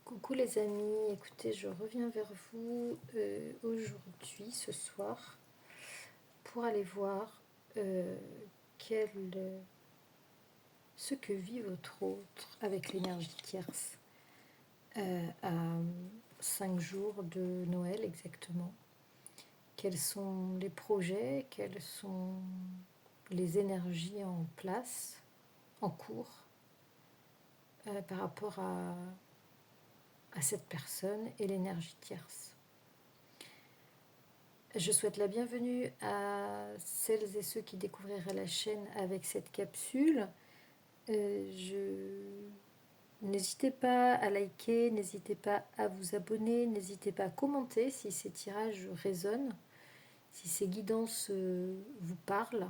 Coucou les amis, écoutez, je reviens vers vous aujourd'hui, ce soir, pour aller voir quel, ce que vit votre autre avec l'énergie tierce à 5 jours de Noël exactement. Quels sont les projets, quelles sont les énergies en place, en cours, par rapport à cette personne et l'énergie tierce. Je souhaite la bienvenue à celles et ceux qui découvriraient la chaîne avec cette capsule. N'hésitez pas à liker, n'hésitez pas à vous abonner, n'hésitez pas à commenter si ces tirages résonnent, si ces guidances vous parlent.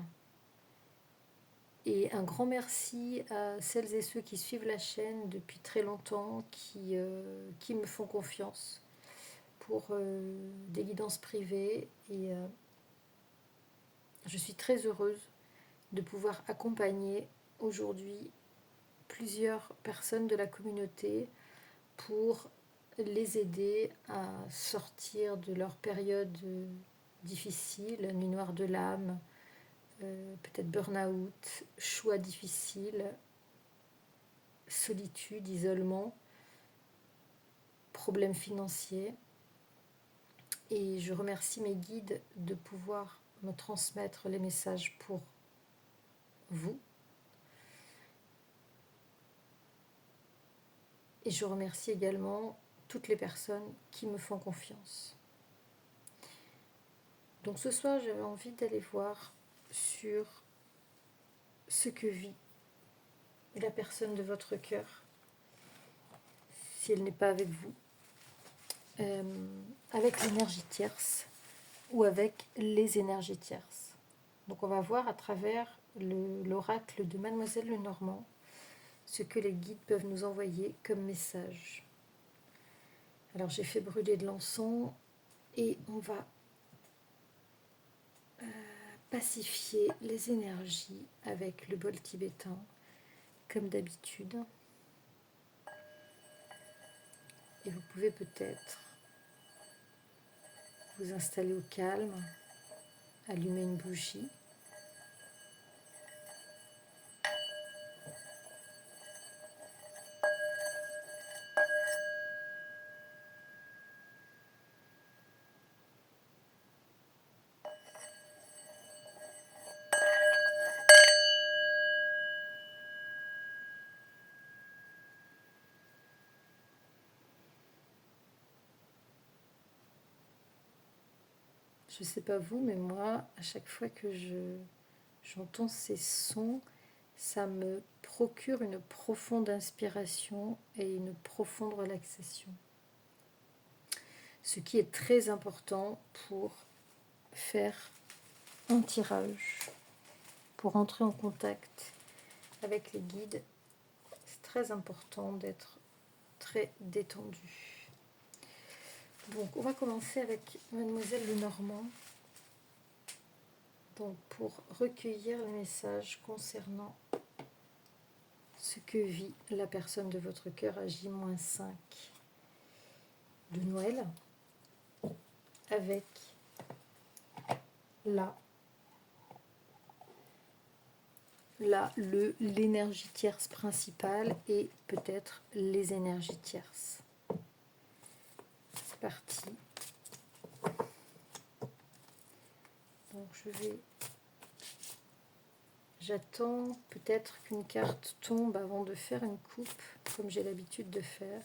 Et un grand merci à celles et ceux qui suivent la chaîne depuis très longtemps, qui me font confiance pour des guidances privées. Et je suis très heureuse de pouvoir accompagner aujourd'hui plusieurs personnes de la communauté pour les aider à sortir de leur période difficile, nuit noire de l'âme, peut-être burn-out, choix difficiles, solitude, isolement, problèmes financiers. Et je remercie mes guides de pouvoir me transmettre les messages pour vous. Et je remercie également toutes les personnes qui me font confiance. Donc ce soir, j'avais envie d'aller voir sur ce que vit la personne de votre cœur, si elle n'est pas avec vous, avec l'énergie tierce ou avec les énergies tierces. Donc on va voir à travers l'oracle de Mademoiselle Lenormand ce que les guides peuvent nous envoyer comme message. Alors j'ai fait brûler de l'encens et on va pacifier les énergies avec le bol tibétain comme d'habitude. Et vous pouvez peut-être vous installer au calme, allumer une bougie. Je ne sais pas vous, mais moi, à chaque fois que j'entends ces sons, ça me procure une profonde inspiration et une profonde relaxation. Ce qui est très important pour faire un tirage, pour entrer en contact avec les guides. C'est très important d'être très détendu. Donc on va commencer avec Mademoiselle Lenormand. Donc pour recueillir les messages concernant ce que vit la personne de votre cœur à J-5 de Noël, avec l'énergie tierce principale et peut-être les énergies tierces. C'est parti. Donc j'attends peut-être qu'une carte tombe avant de faire une coupe, comme j'ai l'habitude de faire.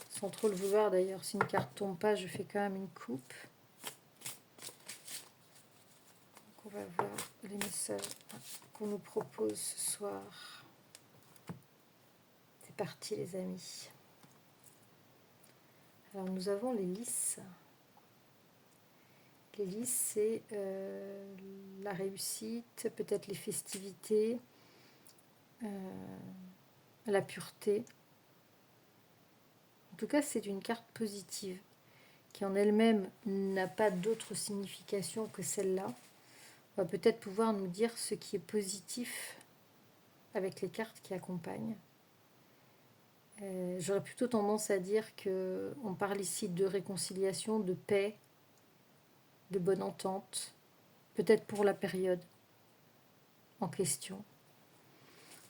Sans trop le vouloir d'ailleurs, si une carte tombe pas, je fais quand même une coupe. Donc on va voir les messages qu'on nous propose ce soir. C'est parti les amis. Alors nous avons les lys. Les lys, c'est la réussite, peut-être les festivités, la pureté. En tout cas, c'est une carte positive qui en elle-même n'a pas d'autre signification que celle-là. On va peut-être pouvoir nous dire ce qui est positif avec les cartes qui accompagnent. J'aurais plutôt tendance à dire qu'on parle ici de réconciliation, de paix, de bonne entente, peut-être pour la période en question.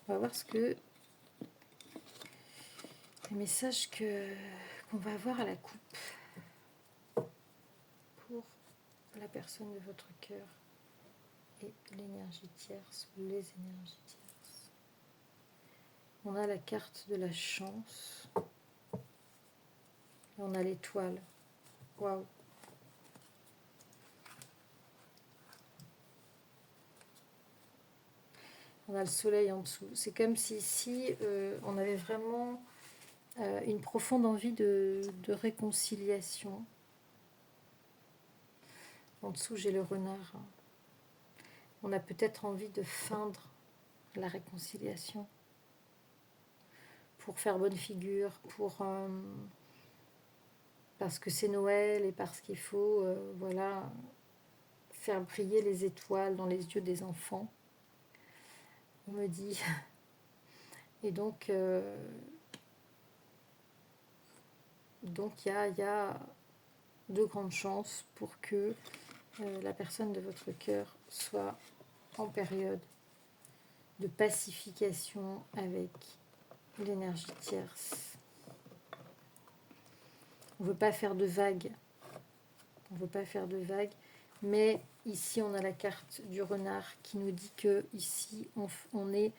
On va voir ce que les messages qu'on va avoir à la coupe pour la personne de votre cœur et l'énergie tierce ou les énergies tierces. On a la carte de la chance et on a l'étoile. Waouh! On a le soleil en dessous. C'est comme si ici, on avait vraiment une profonde envie de réconciliation. En dessous, j'ai le renard. On a peut-être envie de feindre la réconciliation pour faire bonne figure, parce que c'est Noël et parce qu'il faut voilà, faire briller les étoiles dans les yeux des enfants. On me dit. Et donc il y a de grandes chances pour que la personne de votre cœur soit en période de pacification avec l'énergie tierce. On ne veut pas faire de vagues. On ne veut pas faire de vagues. Mais ici, on a la carte du renard qui nous dit que ici, on est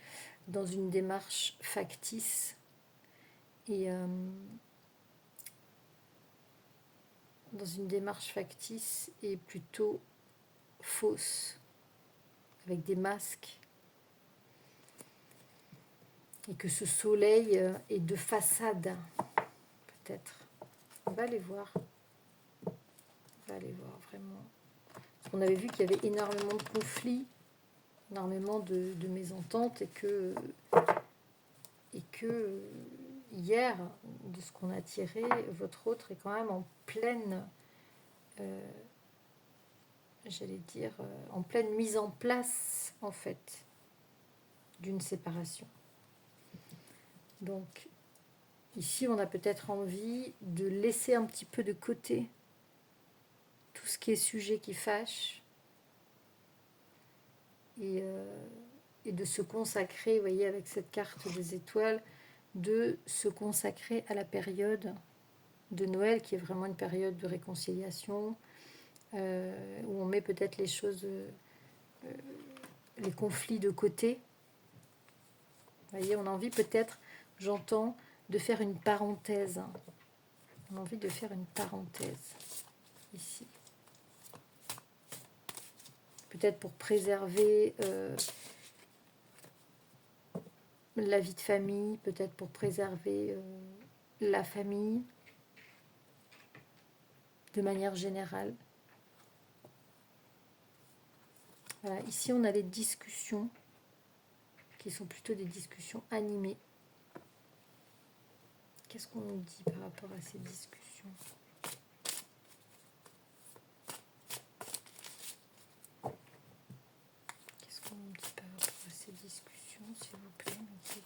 dans une démarche factice et plutôt fausse, avec des masques, et que ce soleil est de façade, peut-être. On va aller voir. On va aller voir vraiment. Parce qu'on avait vu qu'il y avait énormément de conflits, énormément de mésententes, et que hier, de ce qu'on a tiré, votre autre est quand même en pleine, en pleine mise en place, en fait, d'une séparation. Donc, ici, on a peut-être envie de laisser un petit peu de côté tout ce qui est sujet qui fâche et de se consacrer, vous voyez, avec cette carte des étoiles, de se consacrer à la période de Noël, qui est vraiment une période de réconciliation, où on met peut-être les choses, les conflits de côté. Vous voyez, on a envie peut-être, j'entends, de faire une parenthèse. On a envie de faire une parenthèse ici. Peut-être pour préserver la vie de famille, peut-être pour préserver la famille de manière générale. Voilà, ici on a les discussions qui sont plutôt des discussions animées. Qu'est-ce qu'on nous dit par rapport à ces discussions ? Qu'est-ce qu'on nous dit par rapport à ces discussions, s'il vous plaît, mes guides ?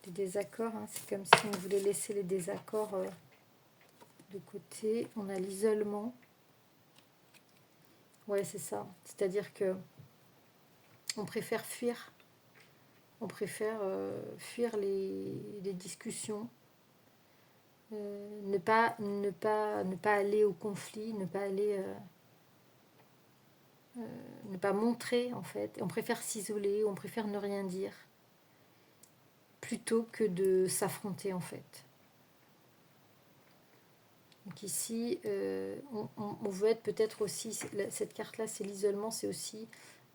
Les désaccords, hein, c'est comme si on voulait laisser les désaccords de côté. On a l'isolement. Ouais, c'est ça. C'est-à-dire que on préfère fuir. On préfère fuir les discussions, ne pas aller au conflit, ne pas montrer, en fait. On préfère s'isoler, on préfère ne rien dire, plutôt que de s'affronter, en fait. Donc ici, on veut être peut-être aussi, cette carte-là, c'est l'isolement, c'est aussi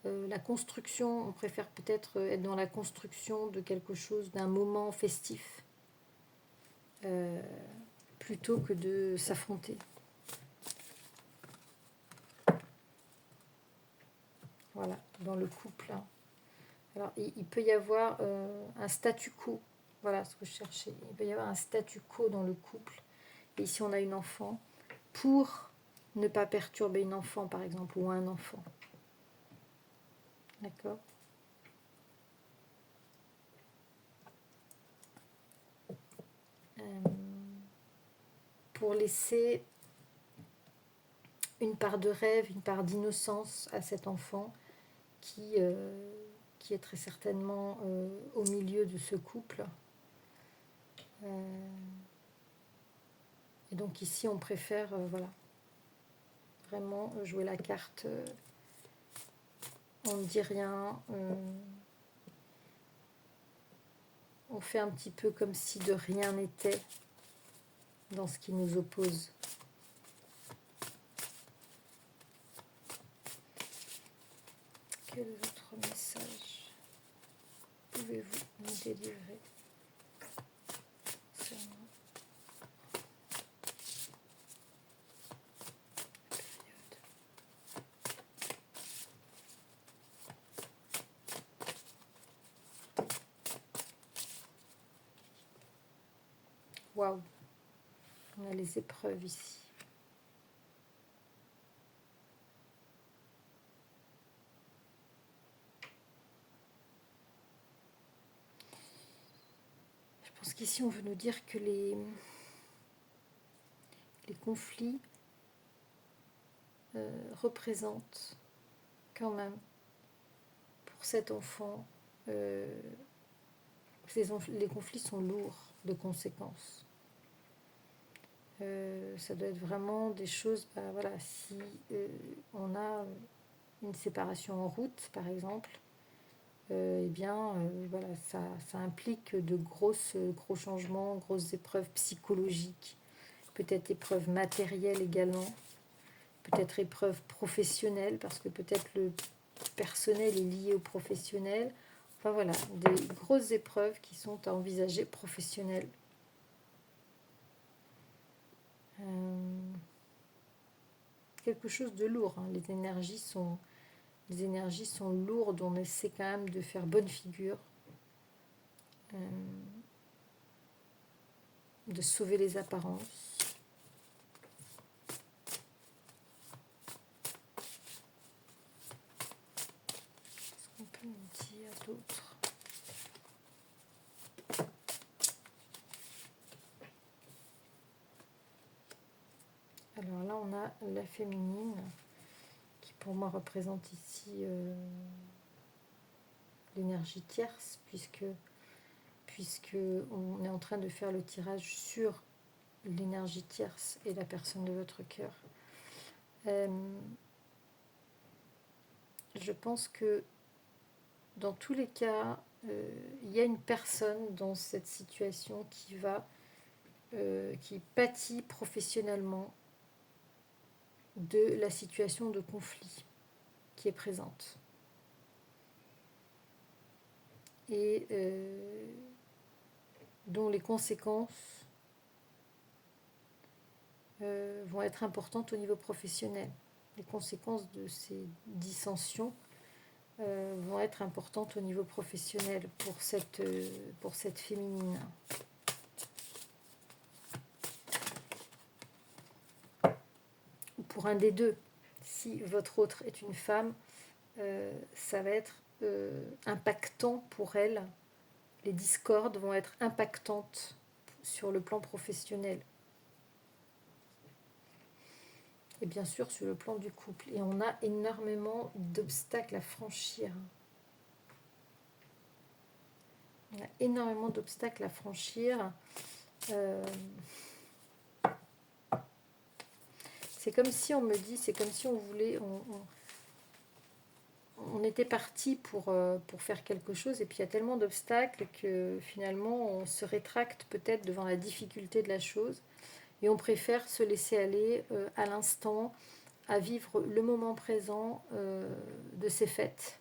la construction. On préfère peut-être être dans la construction de quelque chose, d'un moment festif, plutôt que de s'affronter. Voilà, dans le couple. Hein. Alors, il peut y avoir un statu quo. Voilà ce que je cherchais. Il peut y avoir un statu quo dans le couple. Et ici, on a une enfant pour ne pas perturber une enfant, par exemple, ou un enfant. D'accord? Pour laisser une part de rêve, une part d'innocence à cet enfant qui est très certainement au milieu de ce couple. Et donc ici, on préfère voilà, vraiment jouer la carte. On ne dit rien. On fait un petit peu comme si de rien n'était dans ce qui nous oppose. Quel autre message pouvez-vous nous délivrer concernant la période? Waouh, on a les épreuves ici. Je pense qu'ici on veut nous dire que les conflits représentent quand même pour cet enfant, les conflits sont lourds de conséquences. Ça doit être vraiment des choses, voilà, si on a une séparation en route, par exemple, eh bien, voilà, ça implique de gros changements, grosses épreuves psychologiques, peut-être épreuves matérielles également, peut-être épreuves professionnelles, parce que peut-être le personnel est lié au professionnel. Enfin voilà, des grosses épreuves qui sont à envisager professionnelles. Quelque chose de lourd, hein. Les énergies sont lourdes, on essaie quand même de faire bonne figure, de sauver les apparences. Qu'est-ce qu'on peut nous dire d'autre? Alors là, on a la féminine qui pour moi représente ici l'énergie tierce, puisque on est en train de faire le tirage sur l'énergie tierce et la personne de votre cœur. Je pense que dans tous les cas, il y a une personne dans cette situation qui pâtit professionnellement de la situation de conflit qui est présente. Et dont les conséquences vont être importantes au niveau professionnel. Les conséquences de ces dissensions vont être importantes au niveau professionnel pour cette féminine. Ou pour un des deux. Si votre autre est une femme, ça va être impactant pour elle. Les discordes vont être impactantes sur le plan professionnel. Et bien sûr sur le plan du couple. Et on a énormément d'obstacles à franchir. On a énormément d'obstacles à franchir. C'est comme si on me dit, c'est comme si on voulait, on était parti pour faire quelque chose, et puis il y a tellement d'obstacles que finalement on se rétracte peut-être devant la difficulté de la chose, et on préfère se laisser aller à l'instant, à vivre le moment présent de ces fêtes.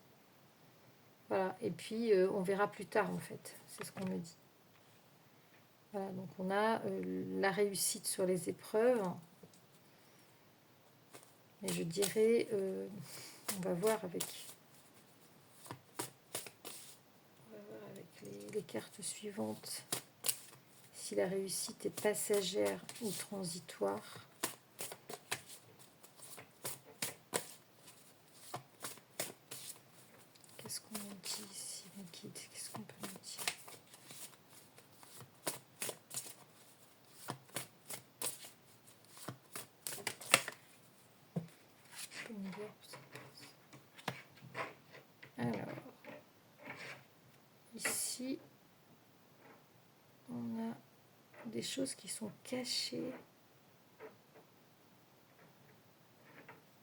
Voilà, et puis on verra plus tard en fait, c'est ce qu'on me dit. Voilà, donc on a la réussite sur les épreuves. Et je dirais, on va voir avec les cartes suivantes si la réussite est passagère ou transitoire. Qu'est-ce qu'on nous dit ici, les guides? Qu'est-ce qu'on peut nous dire? Je peux me dire où ça passe. Alors, ici, on a des choses qui sont cachées.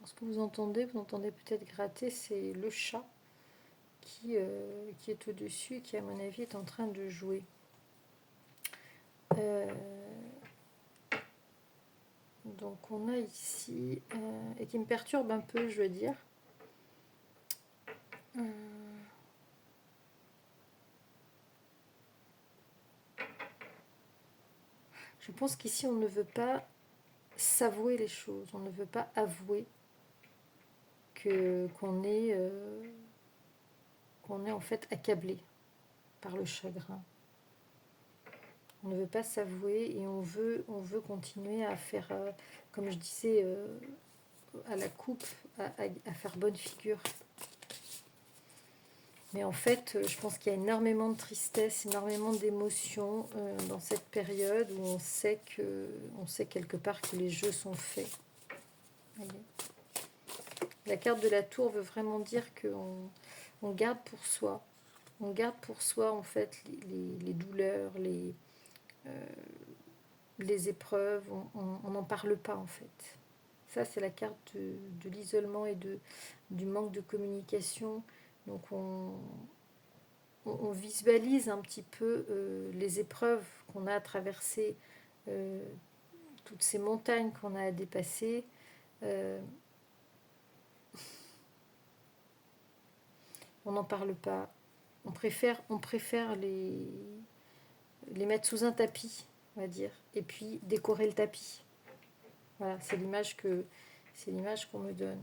Ce que vous entendez peut-être gratter, c'est le chat qui est au-dessus et qui, à mon avis, est en train de jouer. Donc on a ici, et qui me perturbe un peu, je veux dire. Je pense qu'ici on ne veut pas s'avouer les choses, on ne veut pas avouer qu'on est en fait accablé par le chagrin. On ne veut pas s'avouer et on veut continuer à faire, comme je disais, à la coupe, à faire bonne figure. Mais en fait, je pense qu'il y a énormément de tristesse, énormément d'émotions dans cette période où on sait quelque part que les jeux sont faits. Voyez. La carte de la tour veut vraiment dire qu'on garde pour soi. On garde pour soi en fait les douleurs, les épreuves. On n'en parle pas en fait. Ça, c'est la carte de l'isolement et du manque de communication. Donc on visualise un petit peu les épreuves qu'on a à traverser, toutes ces montagnes qu'on a à dépasser. On n'en parle pas. On préfère les mettre sous un tapis, on va dire, et puis décorer le tapis. Voilà, c'est l'image qu'on me donne.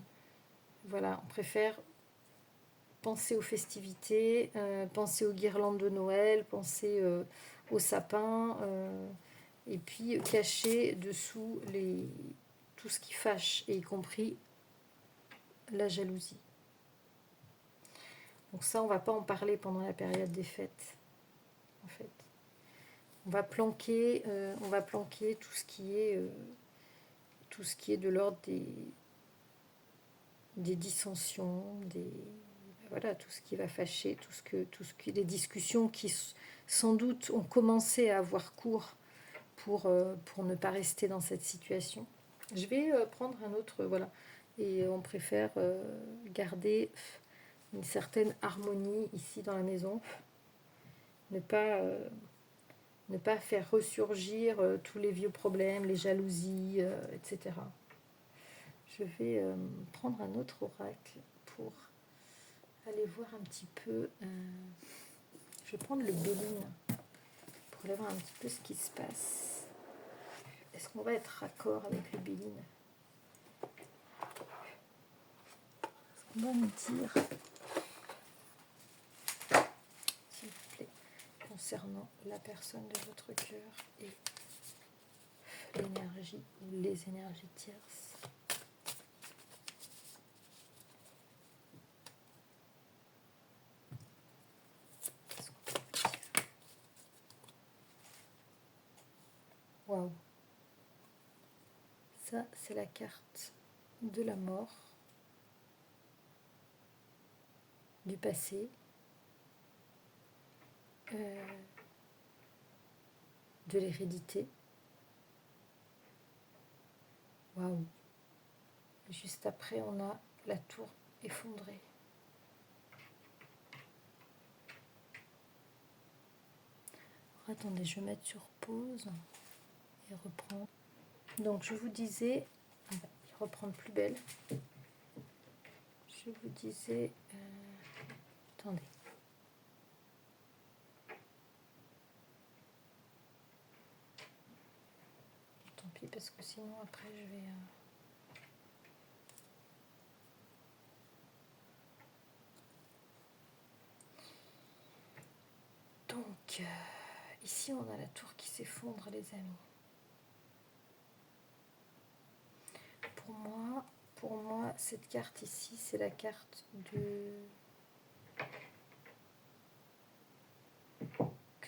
Voilà, on préfère penser aux festivités, penser aux guirlandes de Noël, penser au sapin, et puis cacher dessous tout ce qui fâche, et y compris la jalousie. Donc ça, on ne va pas en parler pendant la période des fêtes, en fait. On va planquer tout ce qui est de l'ordre des dissensions, voilà, tout ce qui va fâcher, les discussions qui sans doute ont commencé à avoir cours pour ne pas rester dans cette situation. Je vais prendre un autre, voilà, et on préfère garder une certaine harmonie ici dans la maison, ne pas faire ressurgir tous les vieux problèmes, les jalousies, etc. Je vais prendre un autre oracle pour aller voir un petit peu. Je vais prendre le Béline pour aller voir un petit peu ce qui se passe. Est-ce qu'on va être raccord avec le Béline? Est-ce qu'on va me dire, s'il vous plaît, concernant la personne de votre cœur et l'énergie ou les énergies tierces? Waouh! Ça, c'est la carte de la mort, du passé, de l'hérédité. Waouh! Juste après, on a la tour effondrée. Alors, attendez, je vais mettre sur pause et reprendre. Donc, je vous disais, je vais reprendre plus belle. Je vous disais, attendez. Tant pis, parce que sinon, après, je vais... Donc, ici, on a la tour qui s'effondre, les amis. Pour moi, cette carte ici, c'est la carte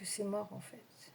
c'est mort en fait.